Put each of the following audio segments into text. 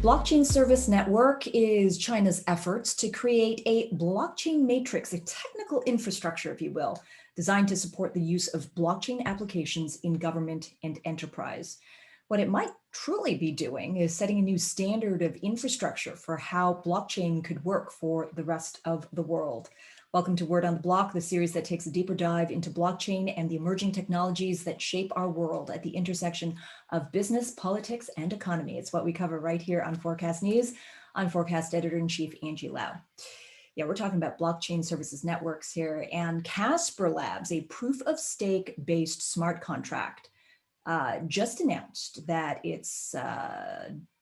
Blockchain Service Network is China's efforts to create a blockchain matrix, a technical infrastructure, if you will, designed to support the use of blockchain applications in government and enterprise. What it might truly be doing is setting a new standard of infrastructure for how blockchain could work for the rest of the world. Welcome to Word on the Block, the series that takes a deeper dive into blockchain and the emerging technologies that shape our world at the intersection of business, politics, and economy. It's what we cover right here on Forkast.News. I'm Forkast Editor-in-Chief Angie Lau. Yeah, we're talking about blockchain services networks here, and CasperLabs, a proof-of-stake based smart contract, just announced that it's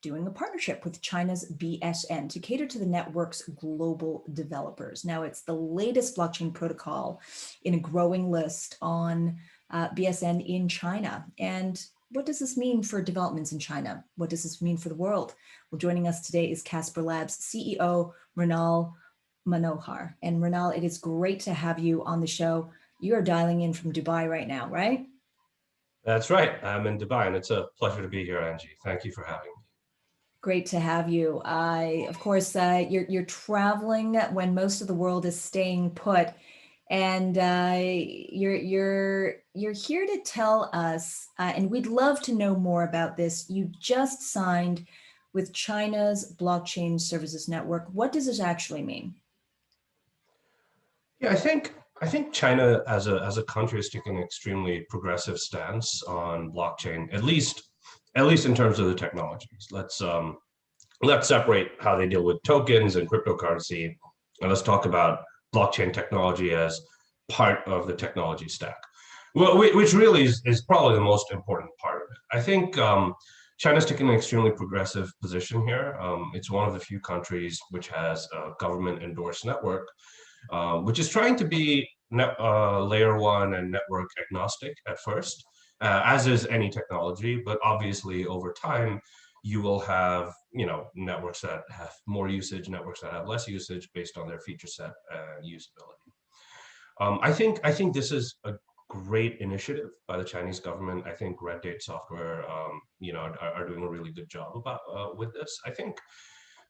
doing a partnership with China's BSN to cater to the network's global developers. Now, it's the latest blockchain protocol in a growing list on BSN in China. And what does this mean for developments in China? What does this mean for the world? Well, joining us today is CasperLabs CEO Mrinal Manohar. And Mrinal, it is great to have you on the show. You are dialing in from Dubai right now, right? That's right. I'm in Dubai, and it's a pleasure to be here, Angie. Thank you for having me. Great to have you. Of course, you're traveling when most of the world is staying put, and you're here to tell us, and we'd love to know more about this. You just signed with China's Blockchain Services Network. What does this actually mean? Yeah, I think China as a country is taking an extremely progressive stance on blockchain, at least in terms of the technologies. Let's separate how they deal with tokens and cryptocurrency, and let's talk about blockchain technology as part of the technology stack, well, which really is probably the most important part of it. I think China's taking an extremely progressive position here. It's one of the few countries which has a government-endorsed network, which is trying to be layer one and network agnostic at first, as is any technology. But obviously, over time, you will have networks that have more usage, networks that have less usage based on their feature set and usability. I think this is a great initiative by the Chinese government. I think Red Date Software, are doing a really good job with this. I think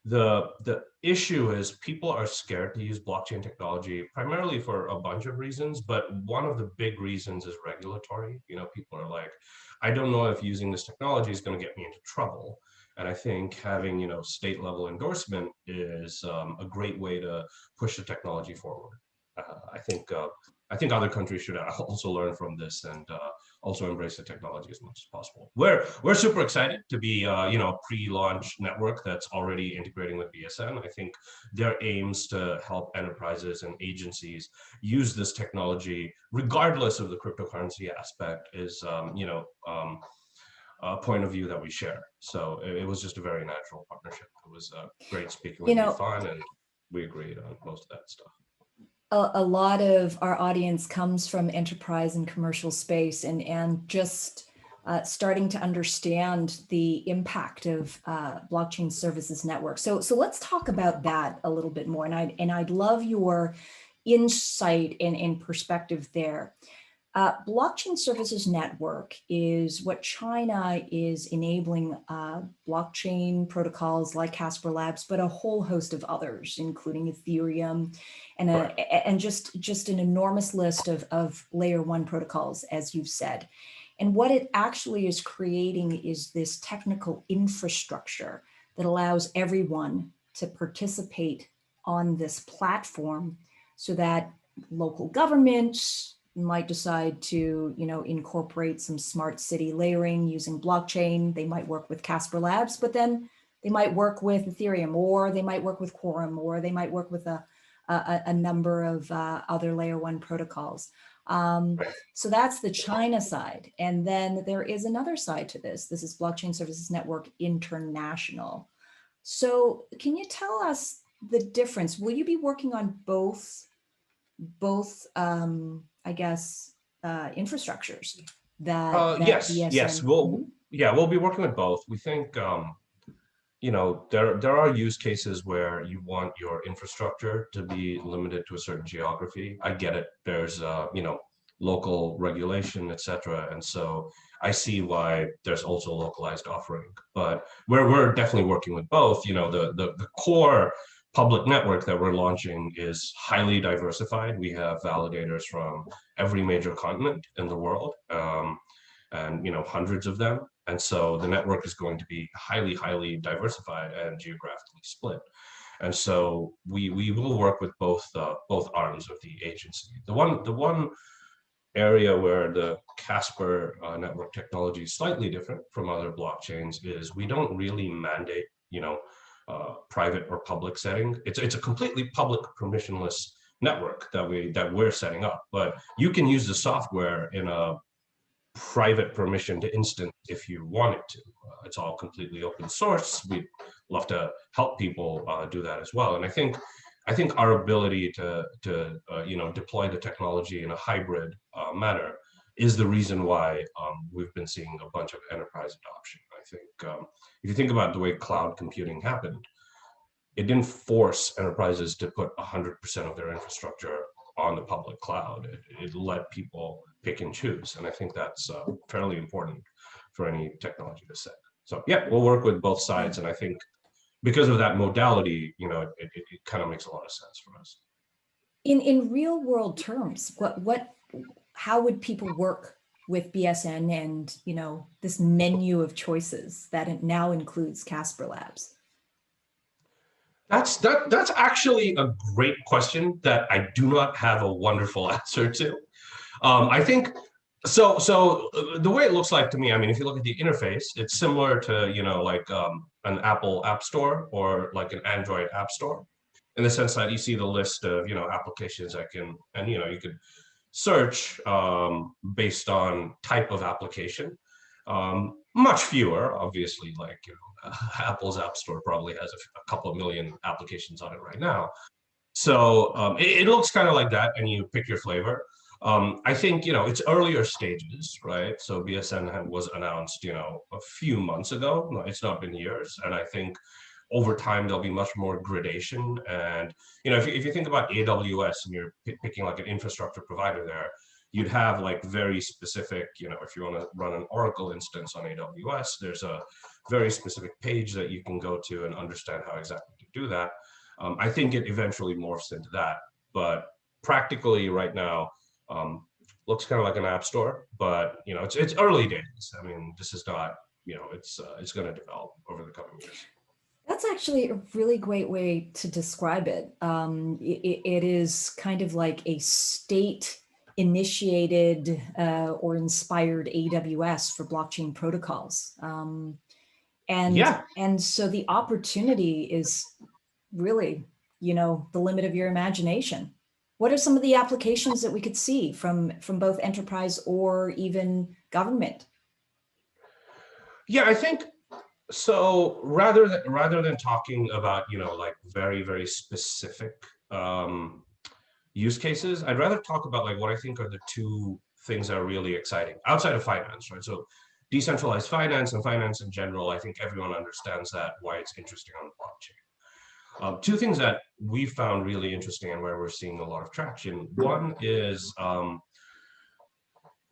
the issue is people are scared to use blockchain technology primarily for a bunch of reasons, but one of the big reasons is regulatory. People are like, I don't know if using this technology is going to get me into trouble. And I think having state level endorsement is a great way to push the technology forward. I think other countries should also learn from this and also embrace the technology as much as possible. We're super excited to be a pre-launch network that's already integrating with BSN. I think their aims to help enterprises and agencies use this technology, regardless of the cryptocurrency aspect, is a point of view that we share. So it was just a very natural partnership. It was great speaking with you, fun, and we agreed on most of that stuff. A lot of our audience comes from enterprise and commercial space, and just starting to understand the impact of blockchain services network. So let's talk about that a little bit more. And I'd love your insight and perspective there. Blockchain Services Network is what China is enabling blockchain protocols like CasperLabs, but a whole host of others, including Ethereum, and just an enormous list of layer one protocols, as you've said. And what it actually is creating is this technical infrastructure that allows everyone to participate on this platform, so that local governments might decide to, incorporate some smart city layering using blockchain. They might work with CasperLabs, but then they might work with Ethereum, or they might work with Quorum, or they might work with a number of other layer one protocols. So that's the China side. And then there is another side to this. This is Blockchain Services Network International. So can you tell us the difference? Will you be working on both infrastructures that yes, BSN... yes, we'll be working with both. We think there are use cases where you want your infrastructure to be limited to a certain geography. I get it. There's local regulation, etc. And so I see why there's also localized offering, but we're definitely working with both. The core public network that we're launching is highly diversified. We have validators from every major continent in the world, and hundreds of them. And so the network is going to be highly diversified and geographically split. And so we will work with both arms of the agency. The one area where the Casper network technology is slightly different from other blockchains is we don't really mandate, private or public setting. It's a completely public permissionless network that we're setting up, but you can use the software in a private permission to instance if you wanted to. It's all completely open source. We'd love to help people do that as well. And I think our ability to deploy the technology in a hybrid manner is the reason why we've been seeing a bunch of enterprise adoption. I think if you think about the way cloud computing happened, it didn't force enterprises to put 100% of their infrastructure on the public cloud. It let people pick and choose. And I think that's fairly important for any technology to set. So yeah, we'll work with both sides. And I think because of that modality, it kind of makes a lot of sense for us. In real world terms, how would people work with BSN and this menu of choices that it now includes CasperLabs? That's actually a great question that I do not have a wonderful answer to. I think so the way it looks like to me, I mean, if you look at the interface, it's similar to like an Apple App Store or like an Android App Store, in the sense that you see the list of applications that can, and you could search based on type of application. Much fewer, obviously, like Apple's App Store probably has a couple of million applications on it right now. So it looks kind of like that, and you pick your flavor. I think it's earlier stages, right? So BSN was announced a few months ago. It's not been years, and I think over time there'll be much more gradation. And if you think about AWS and you're picking like an infrastructure provider there, you'd have like very specific, if you want to run an Oracle instance on AWS, there's a very specific page that you can go to and understand how exactly to do that. I think it eventually morphs into that, but practically right now, looks kind of like an app store, but it's early days. I mean, this is not, it's going to develop over the coming years. That's actually a really great way to describe it. It is kind of like a state initiated or inspired AWS for blockchain protocols. And so the opportunity is really, the limit of your imagination. What are some of the applications that we could see from both enterprise or even government? Yeah, I think so. Rather than talking about like very specific use cases, I'd rather talk about like what I think are the two things that are really exciting outside of finance, right? So decentralized finance and finance in general, I think everyone understands that, why it's interesting on the blockchain. Two things that we found really interesting and where we're seeing a lot of traction. One is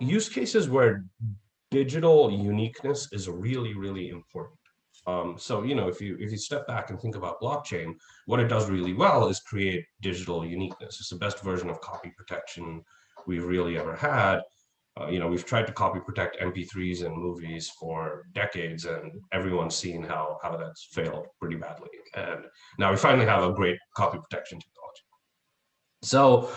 use cases where digital uniqueness is really important. So if you step back and think about blockchain, what it does really well is create digital uniqueness. It's the best version of copy protection we've really ever had. We've tried to copy protect MP3s and movies for decades, and everyone's seen how that's failed pretty badly. And now we finally have a great copy protection technology. So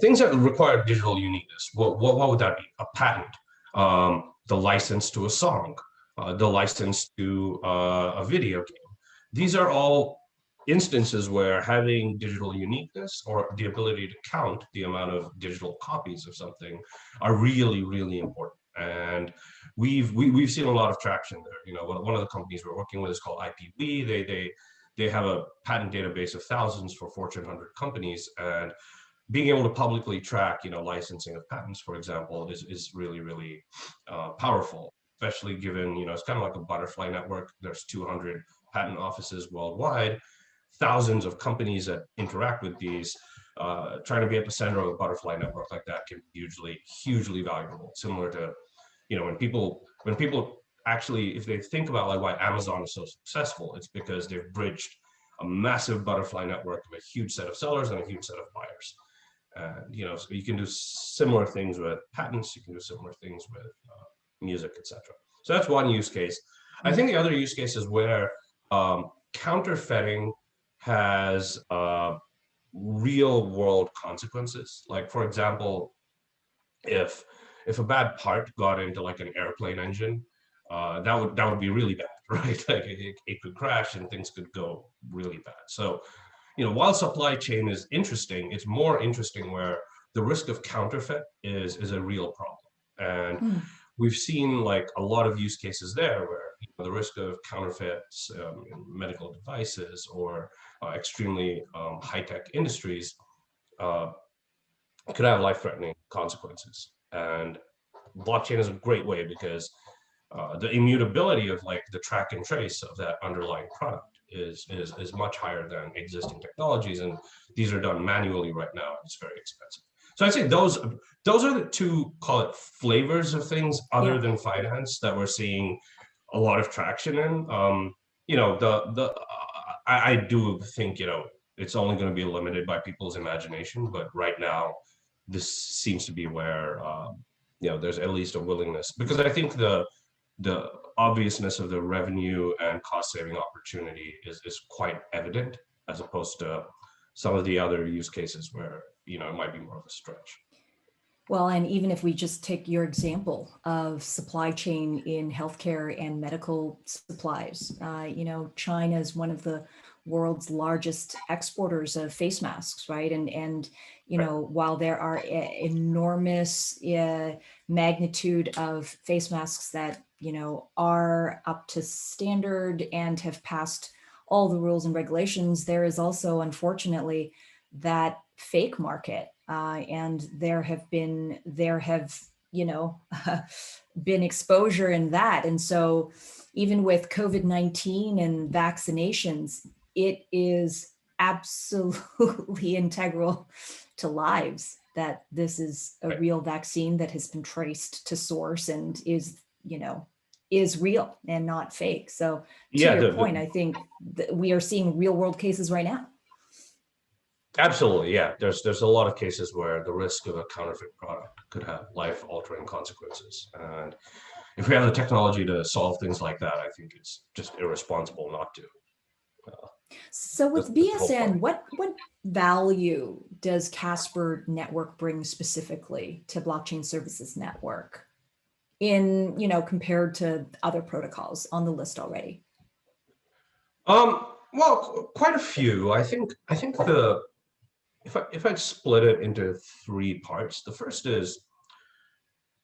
things that require digital uniqueness, what would that be? A patent, the license to a song, the license to a video game. These are all instances where having digital uniqueness or the ability to count the amount of digital copies of something are really important. And we've seen a lot of traction there. One of the companies we're working with is called IPV. They have a patent database of thousands for Fortune 100 companies, and being able to publicly track licensing of patents, for example, is really powerful, especially given it's kind of like a butterfly network. There's 200 patent offices worldwide, thousands of companies that interact with these. trying to be at the center of a butterfly network like that can be hugely valuable. Similar to, when people actually, if they think about like why Amazon is so successful, it's because they've bridged a massive butterfly network of a huge set of sellers and a huge set of buyers. And so you can do similar things with patents, you can do similar things with music, etc. So that's one use case. I think the other use case is where counterfeiting has real world consequences. Like, for example, if a bad part got into like an airplane engine, that would be really bad, right? Like it could crash and things could go really bad. So, while supply chain is interesting, it's more interesting where the risk of counterfeit is a real problem. And we've seen like a lot of use cases there where the risk of counterfeits in medical devices or extremely high-tech industries could have life-threatening consequences. And blockchain is a great way because the immutability of like the track and trace of that underlying product is much higher than existing technologies, and these are done manually right now. It's very expensive. So I'd say those are the two, call it, flavors of things other than finance that we're seeing a lot of traction in. I do think it's only going to be limited by people's imagination, but right now this seems to be where there's at least a willingness, because I think the obviousness of the revenue and cost saving opportunity is quite evident, as opposed to some of the other use cases where it might be more of a stretch. Well, and even if we just take your example of supply chain in healthcare and medical supplies, China is one of the world's largest exporters of face masks, right? And while there are enormous magnitude of face masks that are up to standard and have passed all the rules and regulations, there is also, unfortunately, that fake market. And there have been been exposure in that. And so even with COVID-19 and vaccinations, it is absolutely integral to lives that this is a real vaccine that has been traced to source and is real and not fake. So to your point, I think that we are seeing real world cases right now. Absolutely, yeah. There's a lot of cases where the risk of a counterfeit product could have life-altering consequences, and if we have the technology to solve things like that, I think it's just irresponsible not to. So with BSN, what value does Casper Network bring specifically to Blockchain Services Network in compared to other protocols on the list already? Well, quite a few. I think if I split it into three parts, the first is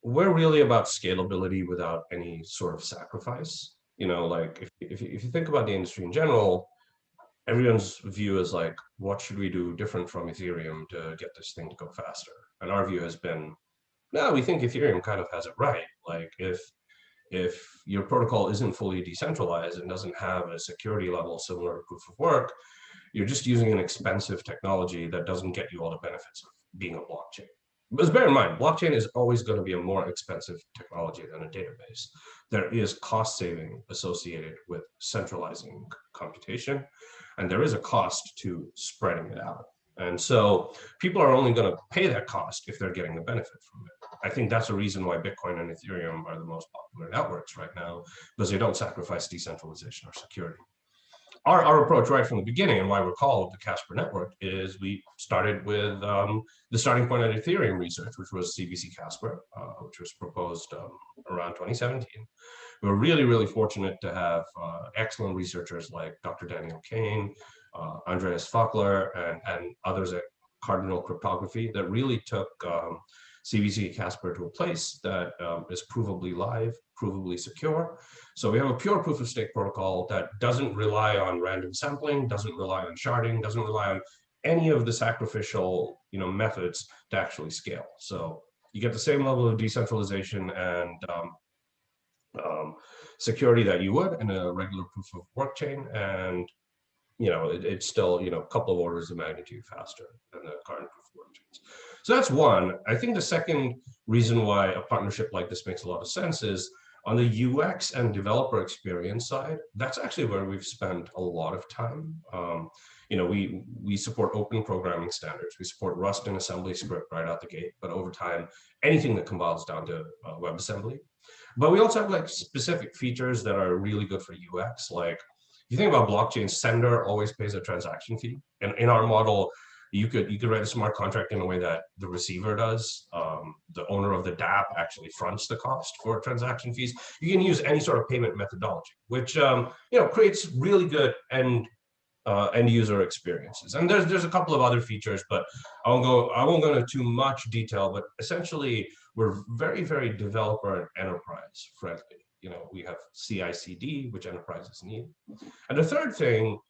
we're really about scalability without any sort of sacrifice. Like if you think about the industry in general, everyone's view is like, what should we do different from Ethereum to get this thing to go faster? And our view has been, no, we think Ethereum kind of has it right. Like if your protocol isn't fully decentralized and doesn't have a security level similar to proof of work, you're just using an expensive technology that doesn't get you all the benefits of being a blockchain. But bear in mind, blockchain is always going to be a more expensive technology than a database. There is cost saving associated with centralizing computation, and there is a cost to spreading it out. And so people are only going to pay that cost if they're getting the benefit from it. I think that's a reason why Bitcoin and Ethereum are the most popular networks right now, because they don't sacrifice decentralization or security. Our approach right from the beginning, and why we're called the Casper Network, is we started with the starting point of Ethereum research, which was CBC Casper, which was proposed around 2017. We were really, really fortunate to have excellent researchers like Dr. Daniel Kane, Andreas Fakler, and others at Cardinal Cryptography that really took CBC Casper to a place that is provably live, provably secure. So we have a pure proof of stake protocol that doesn't rely on random sampling, doesn't rely on sharding, doesn't rely on any of the sacrificial methods to actually scale. So you get the same level of decentralization and security that you would in a regular proof of work chain. And it's still, a couple of orders of magnitude faster than the current proof of work chains. So that's one. I think the second reason why a partnership like this makes a lot of sense is on the UX and developer experience side. That's actually where we've spent a lot of time. We support open programming standards. We support Rust and assembly script right out the gate, but over time, anything that compiles down to WebAssembly. But we also have like specific features that are really good for UX. Like if you think about blockchain, sender always pays a transaction fee. And in our model, you could write a smart contract in a way that the receiver does. The owner of the dApp actually fronts the cost for transaction fees. You can use any sort of payment methodology, which creates really good end user experiences. And there's a couple of other features, but I won't go into too much detail. But essentially, we're very, very developer and enterprise friendly. We have CI/CD, which enterprises need. And the third thing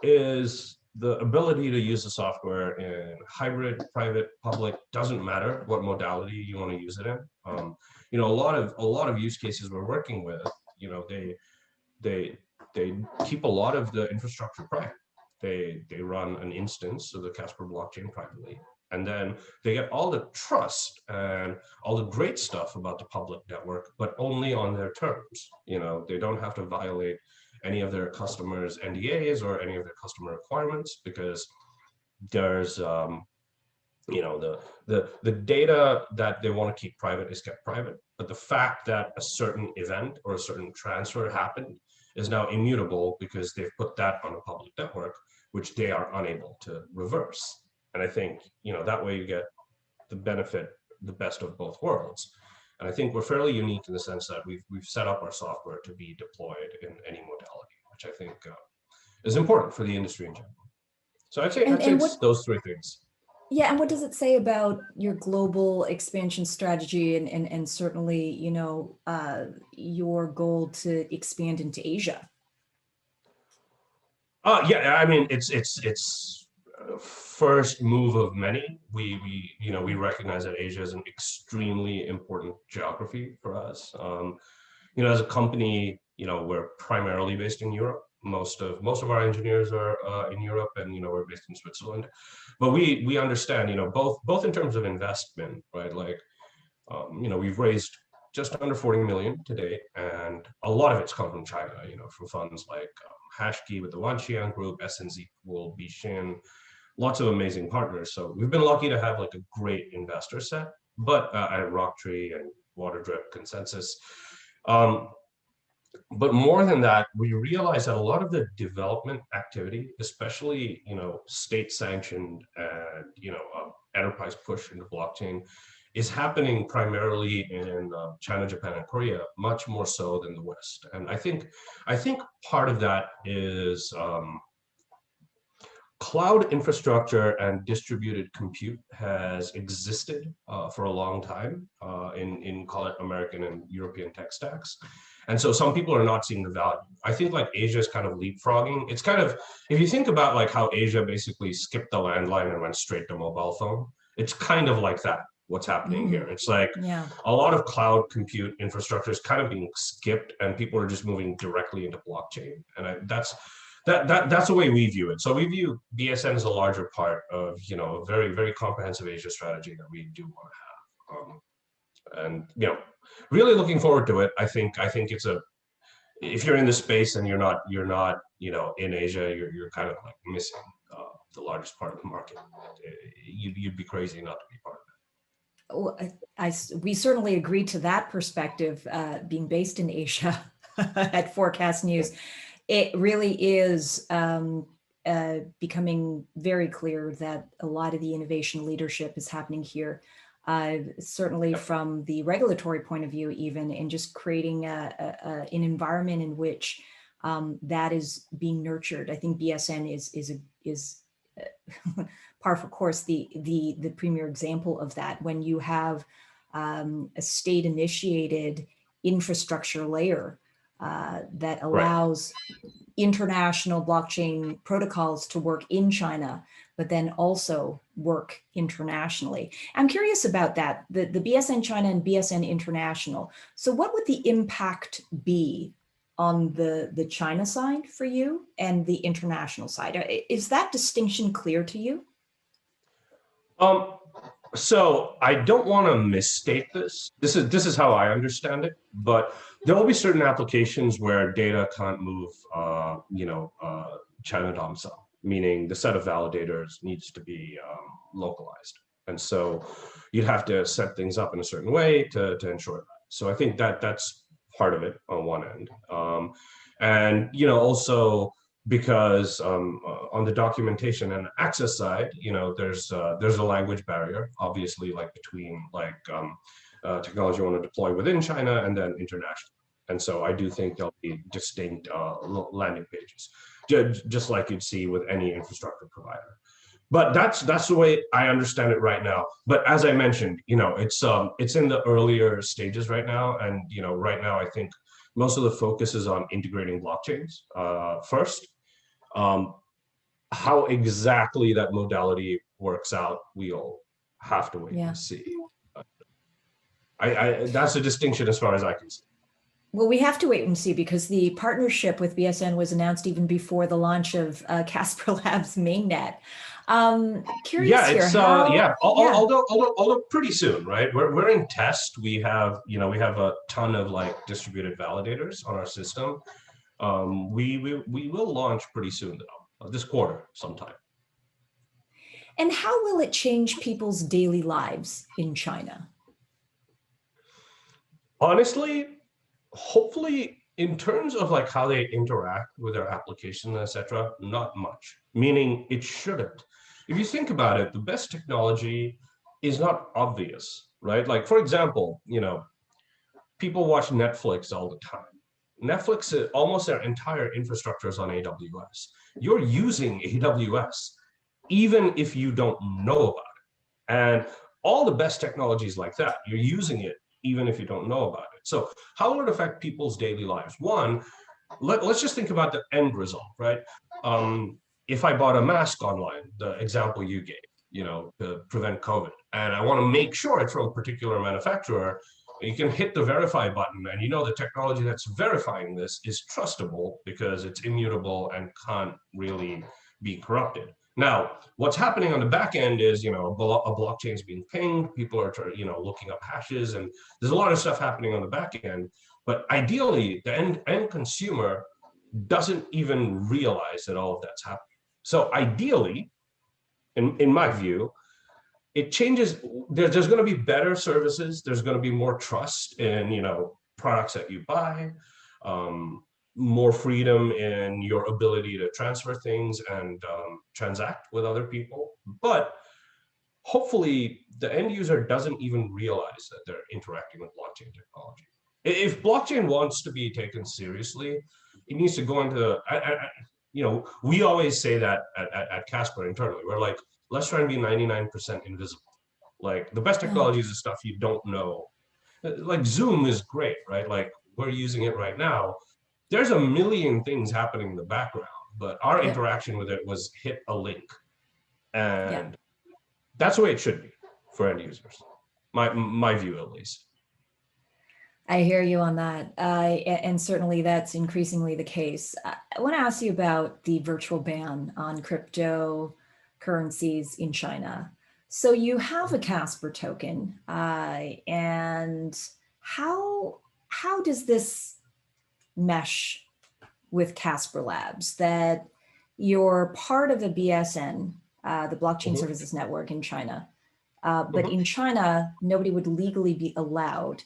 is the ability to use the software in hybrid, private, public, doesn't matter what modality you want to use it in. A lot of use cases we're working with, they keep a lot of the infrastructure private. They run an instance of the Casper blockchain privately, and then they get all the trust and all the great stuff about the public network, but only on their terms. They don't have to violate any of their customers' NDAs or any of their customer requirements, because there's the data that they want to keep private is kept private, but the fact that a certain event or a certain transfer happened is now immutable because they've put that on a public network, which they are unable to reverse. And I think that way you get the best of both worlds. And I think we're fairly unique in the sense that we've set up our software to be deployed in any modality, which I think is important for the industry in general. So I'd say it's those three things. Yeah, and what does it say about your global expansion strategy and certainly, your goal to expand into Asia? Yeah, I mean, it's first move of many. We recognize that Asia is an extremely important geography for us. As a company, we're primarily based in Europe. Most of our engineers are in Europe, and we're based in Switzerland. But we understand, both in terms of investment, right? Like, we've raised just under 40 million to date, and a lot of it's come from China. From funds like Hashkey with the Wanxian Group, SNZ Pool, BSN, lots of amazing partners. So we've been lucky to have like a great investor set, but at Rocktree and Waterdrip, Consensus. But more than that, we realize that a lot of the development activity, especially state sanctioned and enterprise push into blockchain, is happening primarily in China, Japan, and Korea, much more so than the West. And I think part of that is cloud infrastructure and distributed compute has existed for a long time in call it American and European tech stacks. And so some people are not seeing the value. I think like Asia is kind of leapfrogging. It's kind of, if you think about like how Asia basically skipped the landline and went straight to mobile phone, it's kind of like that, what's happening here. It's like a lot of cloud compute infrastructure is kind of being skipped and people are just moving directly into blockchain. And that's the way we view it. So we view BSN as a larger part of, a very, very comprehensive Asia strategy that we do want to have. And, really looking forward to it. I think it's if you're in the space and you're not, in Asia, you're kind of like missing the largest part of the market. You'd be crazy not to be part of it. Well, we certainly agree to that perspective, being based in Asia at Forkast.News. It really is becoming very clear that a lot of the innovation leadership is happening here. Certainly from the regulatory point of view, even, and just creating an environment in which that is being nurtured. I think BSN is par for course the premier example of that. When you have a state-initiated infrastructure layer that allows international blockchain protocols to work in China, but then also work internationally. I'm curious about that, the BSN China and BSN International. So what would the impact be on the China side for you and the international side. Is that distinction clear to you? So I don't want to misstate this. This is how I understand it, but there will be certain applications where data can't move, China domicile, meaning the set of validators needs to be localized. And so you'd have to set things up in a certain way to ensure that. So I think that's part of it on one end. And, also because on the documentation and access side, there's a language barrier, obviously, like between technology you want to deploy within China and then international. And so I do think there'll be distinct landing pages, just like you'd see with any infrastructure provider. But that's the way I understand it right now. But as I mentioned, it's in the earlier stages right now, and right now I think most of the focus is on integrating blockchains first. How exactly that modality works out, we'll have to wait and see. That's a distinction as far as I can see. Well, we have to wait and see, because the partnership with BSN was announced even before the launch of CasperLabs mainnet. Curious here. Although pretty soon, right? We're in test. We have a ton of distributed validators on our system. We will launch pretty soon though, this quarter sometime. And how will it change people's daily lives in China? Honestly, hopefully, in terms of how they interact with their application, etc., not much. Meaning it shouldn't. If you think about it, the best technology is not obvious, right? Like, for example, people watch Netflix all the time. Netflix, almost their entire infrastructure is on AWS. You're using AWS, even if you don't know about it. And all the best technologies like that, you're using it even if you don't know about it. So how will it affect people's daily lives? One, let's just think about the end result, right? If I bought a mask online, the example you gave, to prevent COVID, and I want to make sure it's from a particular manufacturer, you can hit the verify button, and the technology that's verifying this is trustable because it's immutable and can't really be corrupted. Now, what's happening on the back end is, a blockchain is being pinged, people are, looking up hashes, and there's a lot of stuff happening on the back end. But ideally, the end consumer doesn't even realize that all of that's happening. So ideally, in my view, it changes. There's going to be better services. There's going to be more trust in, products that you buy. More freedom in your ability to transfer things and transact with other people. But hopefully the end user doesn't even realize that they're interacting with blockchain technology. If blockchain wants to be taken seriously, it needs to go into, we always say that at Casper internally, we're like, let's try and be 99% invisible. Like, the best technology is the stuff you don't know. Like Zoom is great, right? Like, we're using it right now. There's a million things happening in the background, but our interaction with it was hit a link. And that's the way it should be for end users. My view, at least. I hear you on that. And certainly that's increasingly the case. I want to ask you about the virtual ban on cryptocurrencies in China. So you have a Casper token, and how does this mesh with CasperLabs, that you're part of the BSN, the Blockchain Services Network in China, but in China, nobody would legally be allowed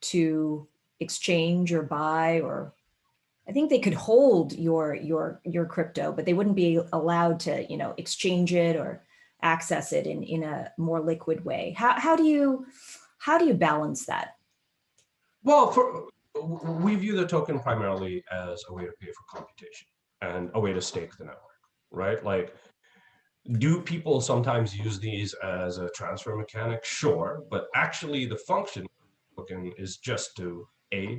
to exchange or buy, or I think they could hold your crypto, but they wouldn't be allowed to exchange it or access it in a more liquid way. How do you balance that? Well, we view the token primarily as a way to pay for computation and a way to stake the network, right? Like, do people sometimes use these as a transfer mechanic? Sure, but actually the function of the token is just to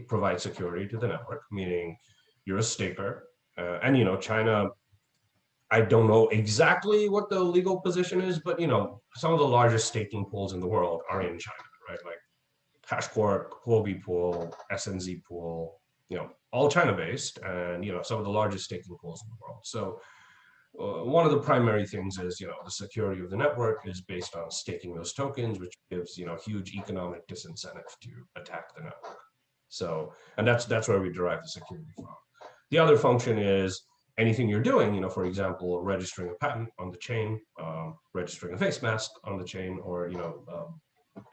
provide security to the network, meaning you're a staker, and China, I don't know exactly what the legal position is, but some of the largest staking pools in the world are in China, right? Like HashCorp, Huobi Pool, SNZ Pool, all China-based, and some of the largest staking pools in the world. So one of the primary things is the security of the network is based on staking those tokens, which gives huge economic disincentive to attack the network. So, and that's where we derive the security from. The other function is anything you're doing, for example, registering a patent on the chain, registering a face mask on the chain, or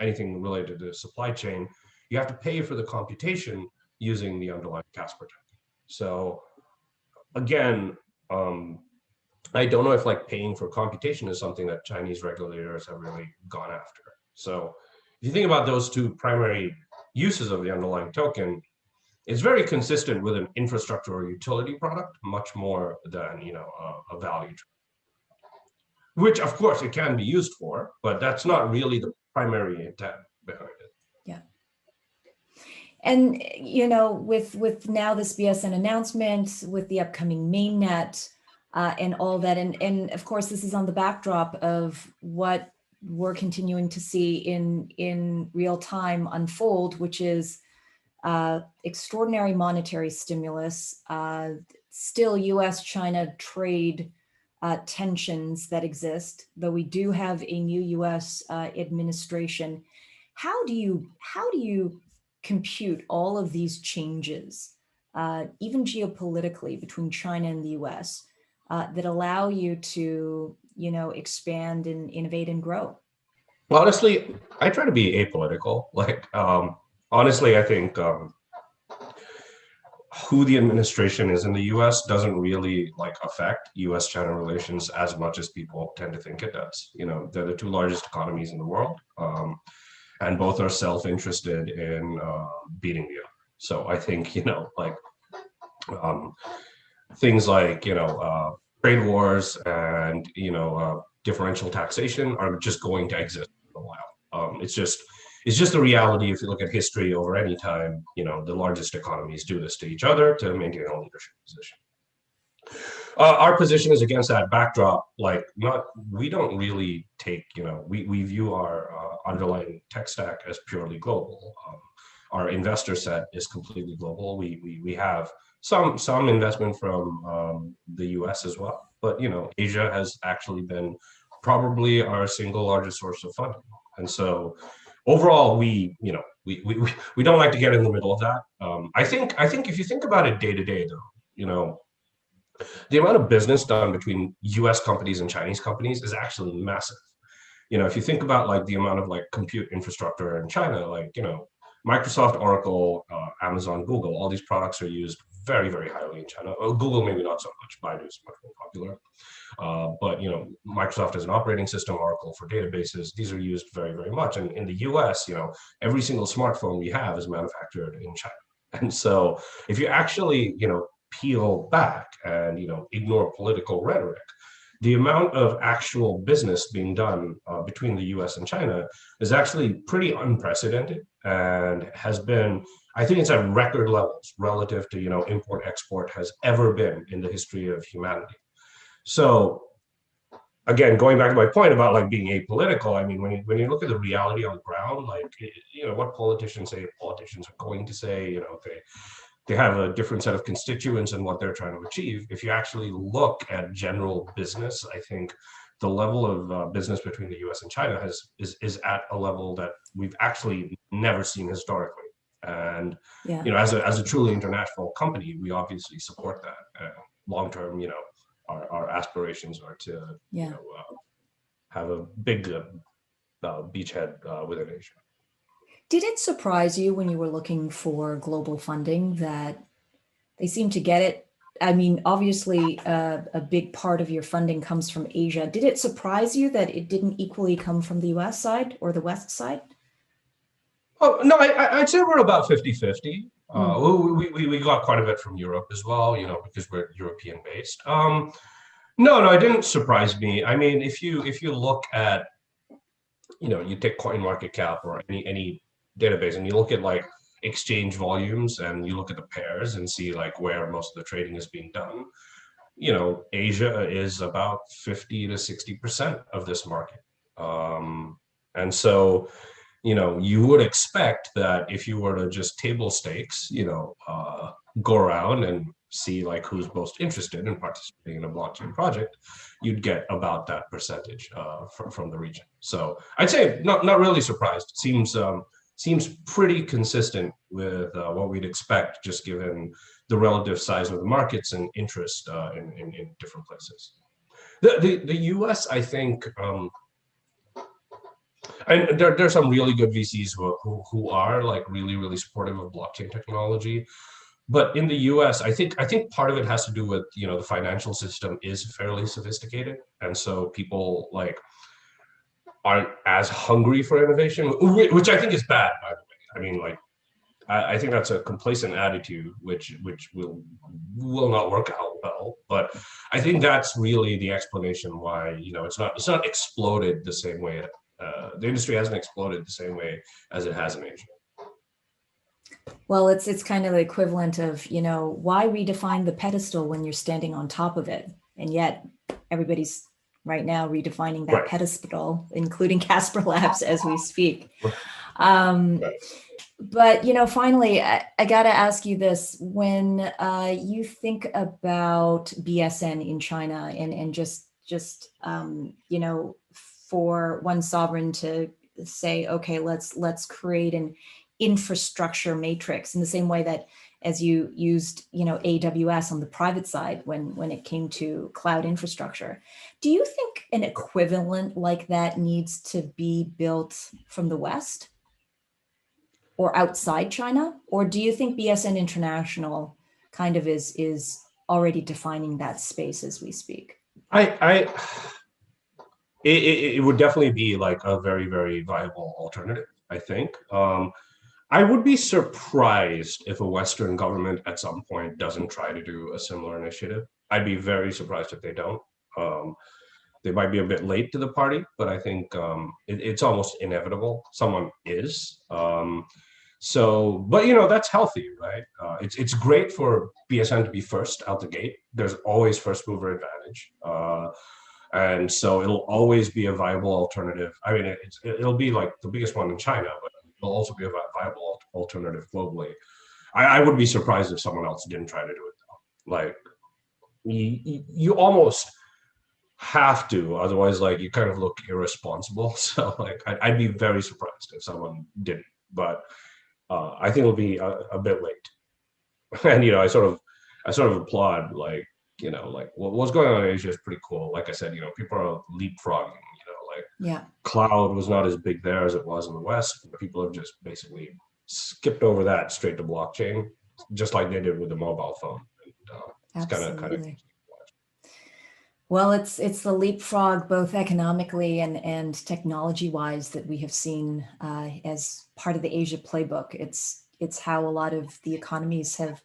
anything related to the supply chain, you have to pay for the computation using the underlying Casper token. So again, I don't know if paying for computation is something that Chinese regulators have really gone after. So if you think about those two primary uses of the underlying token, it's very consistent with an infrastructure or utility product, much more than a value, which of course it can be used for, but that's not really the primary intent behind it. Yeah. And with now this BSN announcement, with the upcoming mainnet, and all that, and of course this is on the backdrop of what we're continuing to see in real time unfold, which is extraordinary monetary stimulus, still US-China trade tensions that exist, though we do have a new US administration. How do you compute all of these changes, even geopolitically between China and the US, that allow you to expand and innovate and grow? Honestly, I try to be apolitical. Honestly, I think who the administration is in the US doesn't really affect US-China relations as much as people tend to think it does. They're the two largest economies in the world, and both are self-interested in beating the other. So I think things like trade wars and differential taxation are just going to exist for a while. It's just a reality. If you look at history over any time, the largest economies do this to each other to maintain a leadership position. Our position is against that backdrop. We don't really take, we view our underlying tech stack as purely global. Our investor set is completely global. We have some investment from the US as well, but Asia has actually been probably our single largest source of funding. And so overall, we don't like to get in the middle of that. I think if you think about it day to day, though, the amount of business done between US companies and Chinese companies is actually massive. If you think about the amount of compute infrastructure in China, Microsoft, Oracle, Amazon, Google, all these products are used very, very highly in China. Well, Google maybe not so much. Baidu is much more popular. But Microsoft as an operating system, Oracle for databases, these are used very, very much. And in the US, every single smartphone we have is manufactured in China. And so if you actually, peel back and, ignore political rhetoric, the amount of actual business being done between the US and China is actually pretty unprecedented and has been, I think it's at record levels relative to, import export has ever been in the history of humanity. So again, going back to my point about being apolitical, I mean, when you look at the reality on the ground, what politicians say, politicians are going to say, they have a different set of constituents and what they're trying to achieve. If you actually look at general business, I think the level of business between the US and China is at a level that we've actually never seen historically. And as a truly international company, we obviously support that. Long term, our aspirations are to have a big beachhead within Asia. Did it surprise you when you were looking for global funding that they seem to get it? I mean, obviously, a big part of your funding comes from Asia. Did it surprise you that it didn't equally come from the US side or the West side? Oh, no, I'd say we're about 50-50. We got quite a bit from Europe as well, because we're European based. No, it didn't surprise me. I mean, if you look at, you take CoinMarketCap or any database and you look at exchange volumes and you look at the pairs and see where most of the trading is being done, Asia is about 50 to 60% of this market. And so, you would expect that if you were to just table stakes, go around and see like who's most interested in participating in a blockchain project, you'd get about that percentage from the region. So I'd say not really surprised. Seems pretty consistent with what we'd expect, just given the relative size of the markets and interest in different places. The US, I think, and there's some really good VCs who are like really supportive of blockchain technology. But in the US, I think part of it has to do with, the financial system is fairly sophisticated. And so people like aren't as hungry for innovation, which I think is bad, by the way. I mean, like, I think that's a complacent attitude, which will not work out well. But I think that's really the explanation why, it's not exploded the same way. The industry hasn't exploded the same way as it has in Asia. Well, it's kind of the equivalent of, why redefine the pedestal when you're standing on top of it? And yet everybody's right now redefining that pedestal, including CasperLabs as we speak. But, finally, I got to ask you this. When you think about BSN in China and just for one sovereign to say, okay, let's create an infrastructure matrix in the same way that as you used, AWS on the private side when it came to cloud infrastructure. Do you think an equivalent like that needs to be built from the West or outside China? Or do you think BSN International kind of is already defining that space as we speak? It would definitely be like a very viable alternative, I think. I would be surprised if a Western government at some point doesn't try to do a similar initiative. I'd be very surprised if they don't. They might be a bit late to the party, but I think it's almost inevitable. Someone is. But that's healthy, right? It's great for BSN to be first out the gate. There's always first mover advantage. And so it'll always be a viable alternative. I mean, it'll be like the biggest one in China, but it'll also be a viable alternative globally. I would be surprised if someone else didn't try to do it though. Like, you almost have to, otherwise like you kind of look irresponsible. So like I'd be very surprised if someone didn't. But I think it'll be a bit late. And I sort of applaud like what's going on in Asia is pretty cool. Like I said, people are leapfrogging. Cloud was not as big there as it was in the West. People have just basically skipped over that straight to blockchain, just like they did with the mobile phone. And, it's kind of. Well, it's the leapfrog both economically and technology wise that we have seen as part of the Asia playbook. It's how a lot of the economies have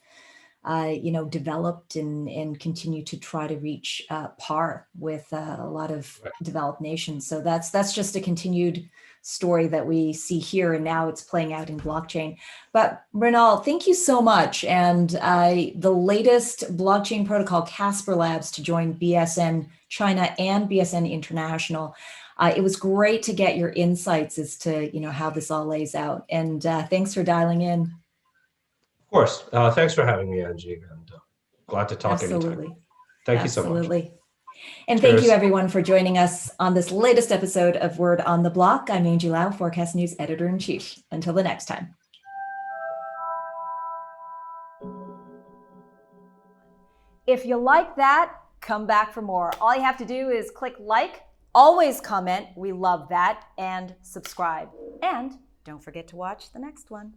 developed and continue to try to reach par with a lot of developed nations. So that's just a continued story that we see here, and now it's playing out in blockchain. But Mrinal, thank you so much. And the latest blockchain protocol, CasperLabs, to join BSN China and BSN International. It was great to get your insights as to how this all lays out. And thanks for dialing in. Of course. Thanks for having me, Angie, and glad to talk anytime. Thank you so much. And Cheers. Thank you everyone for joining us on this latest episode of Word on the Block. I'm Angie Lau, Forkast.News Editor-in-Chief. Until the next time. If you like that, come back for more. All you have to do is click like, always comment, we love that, and subscribe. And don't forget to watch the next one.